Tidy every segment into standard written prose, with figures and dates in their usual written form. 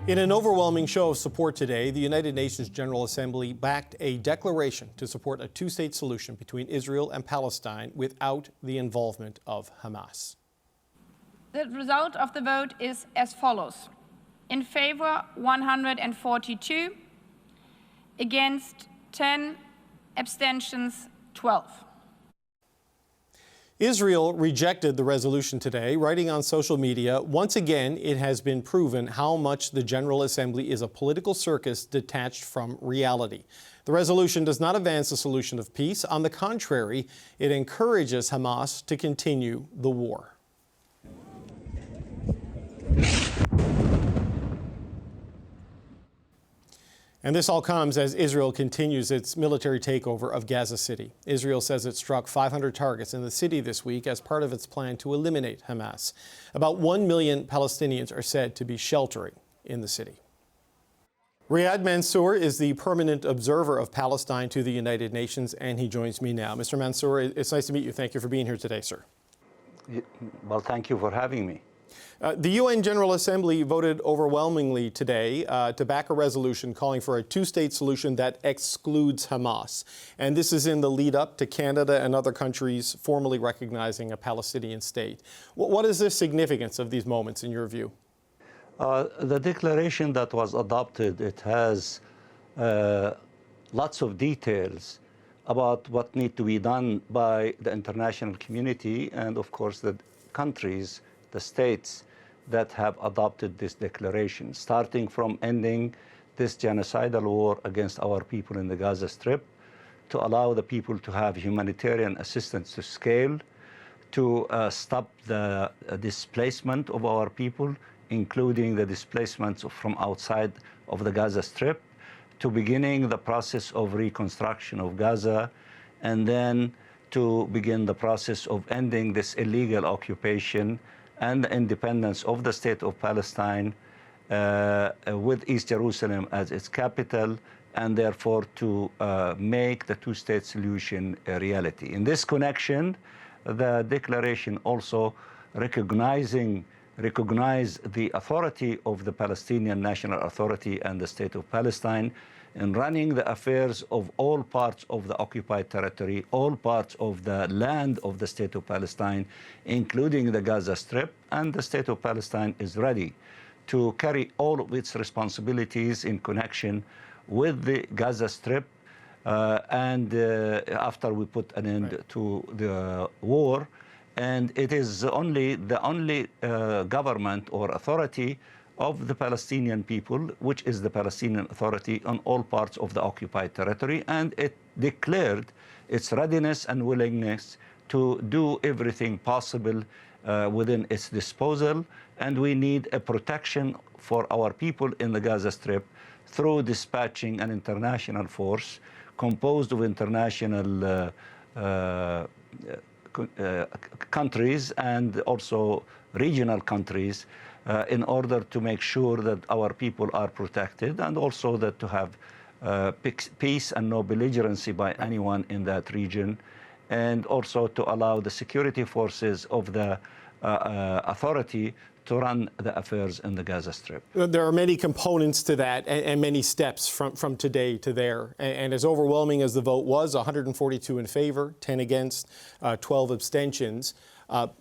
In an overwhelming show of support today, the United Nations General Assembly backed a declaration to support a two-state solution between Israel and Palestine without the involvement of Hamas. The result of the vote is as follows. In favor, 142, against 10, abstentions 12. Israel rejected the resolution today, writing on social media, once again, it has been proven how much the General Assembly is a political circus detached from reality. The resolution does not advance a solution of peace. On the contrary, it encourages Hamas to continue the war. And this all comes as Israel continues its military takeover of Gaza City. Israel says it struck 500 targets in the city this week as part of its plan to eliminate Hamas. About 1 million Palestinians are said to be sheltering in the city. Riyad Mansour is the permanent observer of Palestine to the United Nations, and he joins me now. Mr. Mansour, it's nice to meet you. Thank you for being here today, sir. Well, thank you for having me. The UN General Assembly voted overwhelmingly today to back a resolution calling for a two-state solution that excludes Hamas. And this is in the lead up to Canada and other countries formally recognizing a Palestinian state. What is the significance of these moments in your view? The declaration that was adopted, it has lots of details about what needs to be done by the international community and, of course, the countries, the states that have adopted this declaration, starting from ending this genocidal war against our people in the Gaza Strip, to allow the people to have humanitarian assistance to scale, to stop the displacement of our people, including the displacements from outside of the Gaza Strip, to beginning the process of reconstruction of Gaza, and then to begin the process of ending this illegal occupation and the independence of the state of Palestine with East Jerusalem as its capital, and therefore to make the two-state solution a reality. In this connection, the declaration also recognized the authority of the Palestinian National Authority and the state of Palestine in running the affairs of all parts of the occupied territory, all parts of the land of the state of Palestine, including the Gaza Strip, and the state of Palestine is ready to carry all of its responsibilities in connection with the Gaza Strip after we put an end to the war. And it is the only government or authority of the Palestinian people, which is the Palestinian Authority on all parts of the occupied territory, and it declared its readiness and willingness to do everything possible within its disposal, and we need a protection for our people in the Gaza Strip through dispatching an international force composed of international countries and also regional countries in order to make sure that our people are protected, and also that to have peace and no belligerency by anyone in that region, and also to allow the security forces of the authority to run the affairs in the Gaza Strip. There are many components to that and many steps from today to there. And as overwhelming as the vote was, 142 in favor, 10 against, 12 abstentions,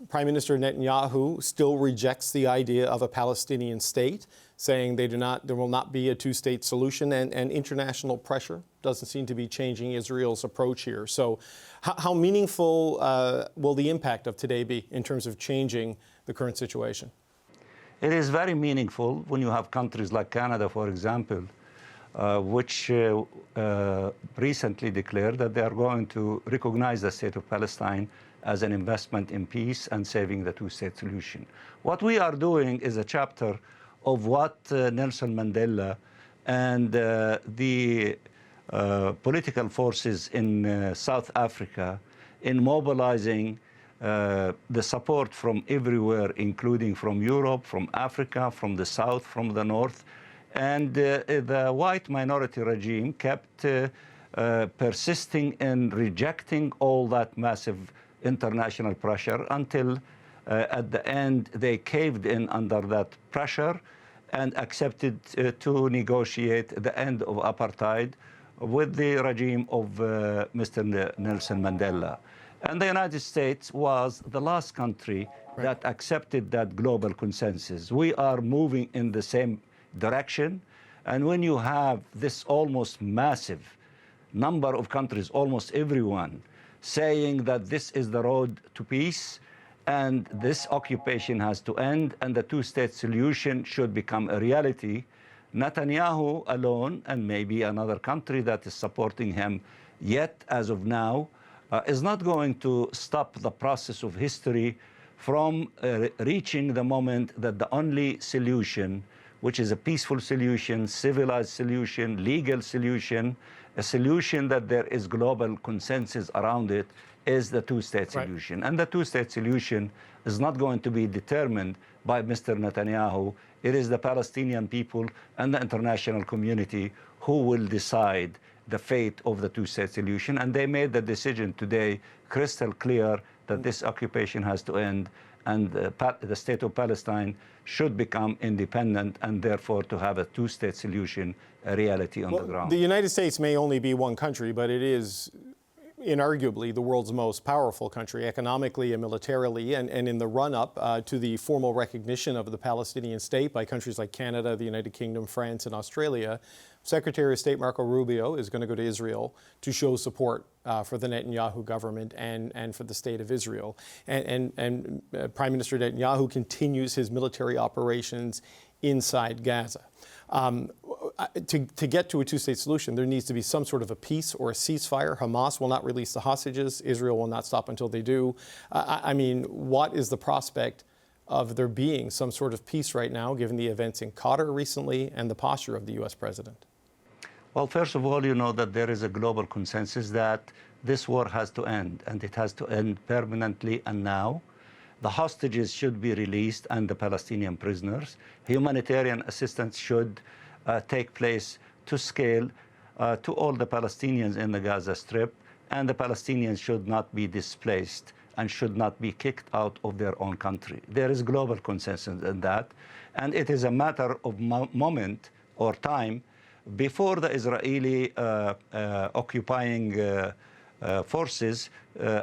Prime Minister Netanyahu still rejects the idea of a Palestinian state, saying there will not be a two-state solution, and international pressure doesn't seem to be changing Israel's approach here. So how meaningful will the impact of today be in terms of changing the current situation? It is very meaningful when you have countries like Canada, for example, which recently declared that they are going to recognize the state of Palestine as an investment in peace and saving the two-state solution. What we are doing is a chapter of what Nelson Mandela and the political forces in South Africa in mobilizing the support from everywhere, including from Europe, from Africa, from the South, from the North. And the white minority regime kept persisting in rejecting all that massive international pressure until at the end they caved in under that pressure and accepted to negotiate the end of apartheid with the regime of Mr. Nelson Mandela. And the United States was the last country that accepted that global consensus. We are moving in the same direction. And when you have this almost massive number of countries, almost everyone, saying that this is the road to peace, and this occupation has to end, and the two-state solution should become a reality, Netanyahu alone, and maybe another country that is supporting him yet as of now, is not going to stop the process of history from reaching the moment that the only solution, which is a peaceful solution, civilized solution, legal solution, a solution that there is global consensus around it, is the two-state solution. And the two-state solution is not going to be determined by Mr. Netanyahu. It is the Palestinian people and the international community who will decide the fate of the two-state solution. And they made the decision today crystal clear that this occupation has to end, and the state of Palestine should become independent, and therefore to have a two-state solution a reality on the ground. The United States may only be one country, but it is inarguably the world's most powerful country economically and militarily, and in the run-up to the formal recognition of the Palestinian state by countries like Canada, the United Kingdom, France, and Australia, Secretary of State Marco Rubio is going to go to Israel to show support for the Netanyahu government and for the state of Israel. And Prime Minister Netanyahu continues his military operations inside Gaza. To get to a two-state solution, there needs to be some sort of a peace or a ceasefire. Hamas will not release the hostages. Israel will not stop until they do. I mean, what is the prospect of there being some sort of peace right now, given the events in Qatar recently and the posture of the U.S. president? Well, first of all, you know that there is a global consensus that this war has to end, and it has to end permanently and now. The hostages should be released and the Palestinian prisoners. Humanitarian assistance should take place to scale to all the Palestinians in the Gaza Strip, and the Palestinians should not be displaced and should not be kicked out of their own country. There is global consensus in that, and it is a matter of moment or time before the Israeli occupying forces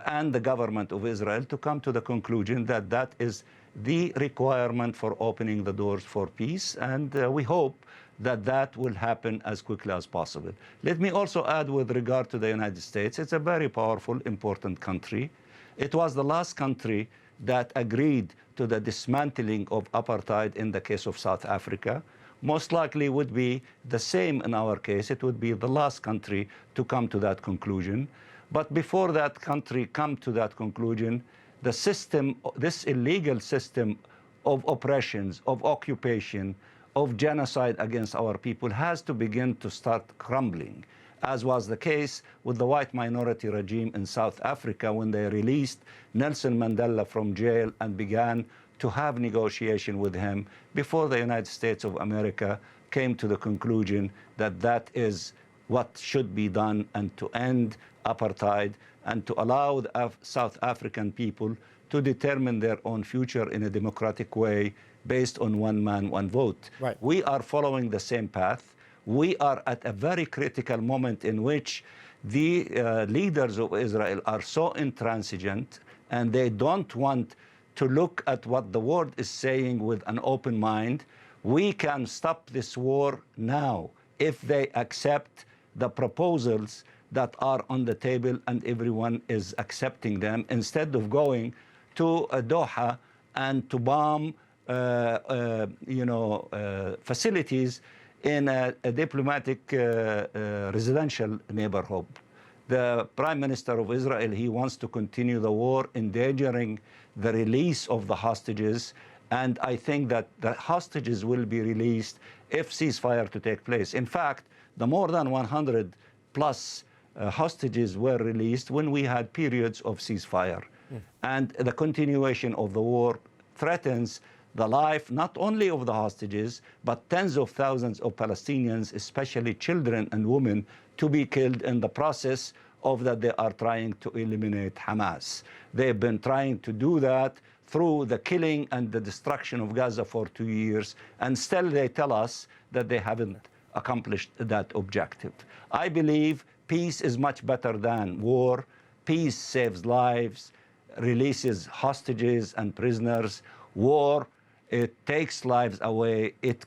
and the government of Israel to come to the conclusion that that is the requirement for opening the doors for peace, and we hope that that will happen as quickly as possible. Let me also add, with regard to the United States, it's a very powerful, important country. It was the last country that agreed to the dismantling of apartheid in the case of South Africa. Most likely would be the same in our case. It would be the last country to come to that conclusion. But before that country come to that conclusion, the system, this illegal system of oppressions, of occupation, of genocide against our people has to begin to start crumbling, as was the case with the white minority regime in South Africa when they released Nelson Mandela from jail and began to have negotiation with him before the United States of America came to the conclusion that that is what should be done, and to end apartheid and to allow the South African people to determine their own future in a democratic way based on one man, one vote. Right. We are following the same path. We are at a very critical moment in which the leaders of Israel are so intransigent, and they don't want to look at what the world is saying with an open mind. We can stop this war now if they accept the proposals that are on the table and everyone is accepting them, instead of going to Doha and to bomb facilities in a diplomatic residential neighborhood. The Prime Minister of Israel, he wants to continue the war, endangering the release of the hostages, and I think that the hostages will be released if ceasefire to take place. In fact, the more than 100 plus hostages were released when we had periods of ceasefire. And the continuation of the war threatens the life not only of the hostages, but tens of thousands of Palestinians, especially children and women, to be killed in the process of that they are trying to eliminate Hamas. They've been trying to do that through the killing and the destruction of Gaza for 2 years, and still they tell us that they haven't accomplished that objective. I believe peace is much better than war. Peace saves lives, releases hostages and prisoners. War, it takes lives away. It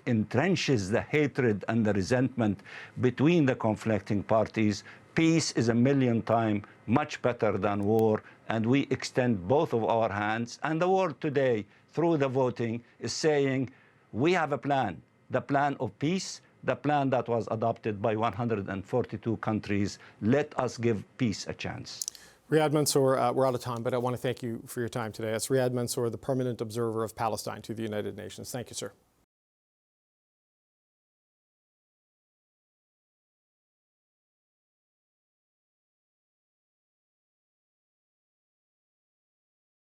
entrenches the hatred and the resentment between the conflicting parties. Peace is a million times much better than war, and we extend both of our hands. And the world today, through the voting, is saying we have a plan, the plan of peace, the plan that was adopted by 142 countries. Let us give peace a chance. Riyad Mansour, we're out of time, but I want to thank you for your time today. That's Riyad Mansour, the Permanent Observer of Palestine to the United Nations. Thank you, sir.